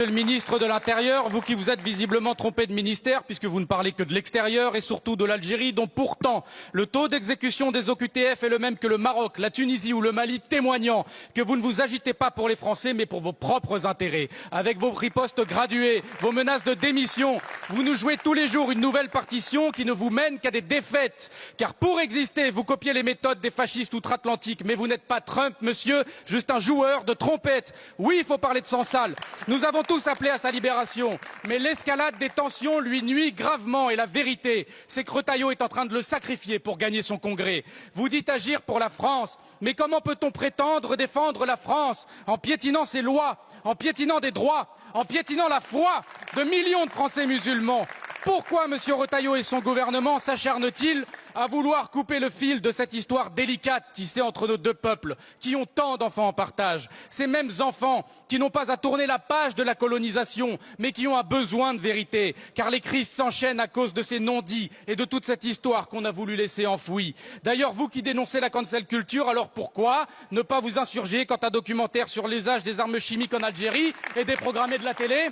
Monsieur le ministre de l'Intérieur, vous qui vous êtes visiblement trompé de ministère puisque vous ne parlez que de l'extérieur et surtout de l'Algérie dont pourtant le taux d'exécution des OQTF est le même que le Maroc, la Tunisie ou le Mali, témoignant que vous ne vous agitez pas pour les Français mais pour vos propres intérêts. Avec vos ripostes graduées, vos menaces de démission, vous nous jouez tous les jours une nouvelle partition qui ne vous mène qu'à des défaites. Car pour exister, vous copiez les méthodes des fascistes outre-Atlantique, mais vous n'êtes pas Trump, monsieur, juste un joueur de trompette. Oui, il faut parler de sang sale. Nous avons tous appelé à sa libération, mais l'escalade des tensions lui nuit gravement et la vérité, c'est que Retailleau est en train de le sacrifier pour gagner son congrès. Vous dites agir pour la France, mais comment peut-on prétendre défendre la France en piétinant ses lois, en piétinant des droits, en piétinant la foi de millions de Français musulmans? Pourquoi M. Retailleau et son gouvernement s'acharnent-ils à vouloir couper le fil de cette histoire délicate tissée entre nos deux peuples, qui ont tant d'enfants en partage? Ces mêmes enfants qui n'ont pas à tourner la page de la colonisation, mais qui ont un besoin de vérité, car les crises s'enchaînent à cause de ces non-dits et de toute cette histoire qu'on a voulu laisser enfouie. D'ailleurs, vous qui dénoncez la cancel culture, alors pourquoi ne pas vous insurger quand un documentaire sur l'usage des armes chimiques en Algérie est déprogrammé de la télé?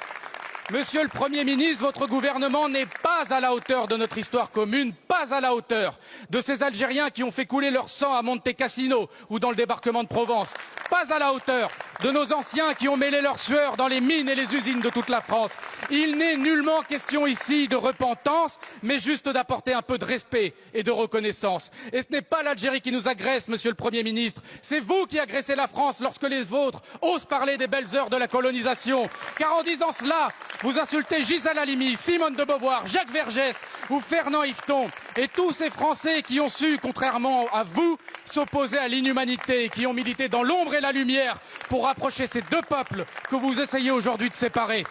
Monsieur le Premier ministre, votre gouvernement n'est pas à la hauteur de notre histoire commune, pas à la hauteur de ces Algériens qui ont fait couler leur sang à Monte Cassino ou dans le débarquement de Provence, pas à la hauteur de nos anciens qui ont mêlé leur sueur dans les mines et les usines de toute la France. Il n'est nullement question ici de repentance, mais juste d'apporter un peu de respect et de reconnaissance. Et ce n'est pas l'Algérie qui nous agresse, monsieur le Premier ministre, c'est vous qui agressez la France lorsque les vôtres osent parler des belles heures de la colonisation. Car en disant cela, vous insultez Gisèle Halimi, Simone de Beauvoir, Jacques Vergès ou Fernand Yveton et tous ces Français qui ont su, contrairement à vous, s'opposer à l'inhumanité, qui ont milité dans l'ombre et la lumière pour rapprocher ces deux peuples que vous essayez aujourd'hui de séparer.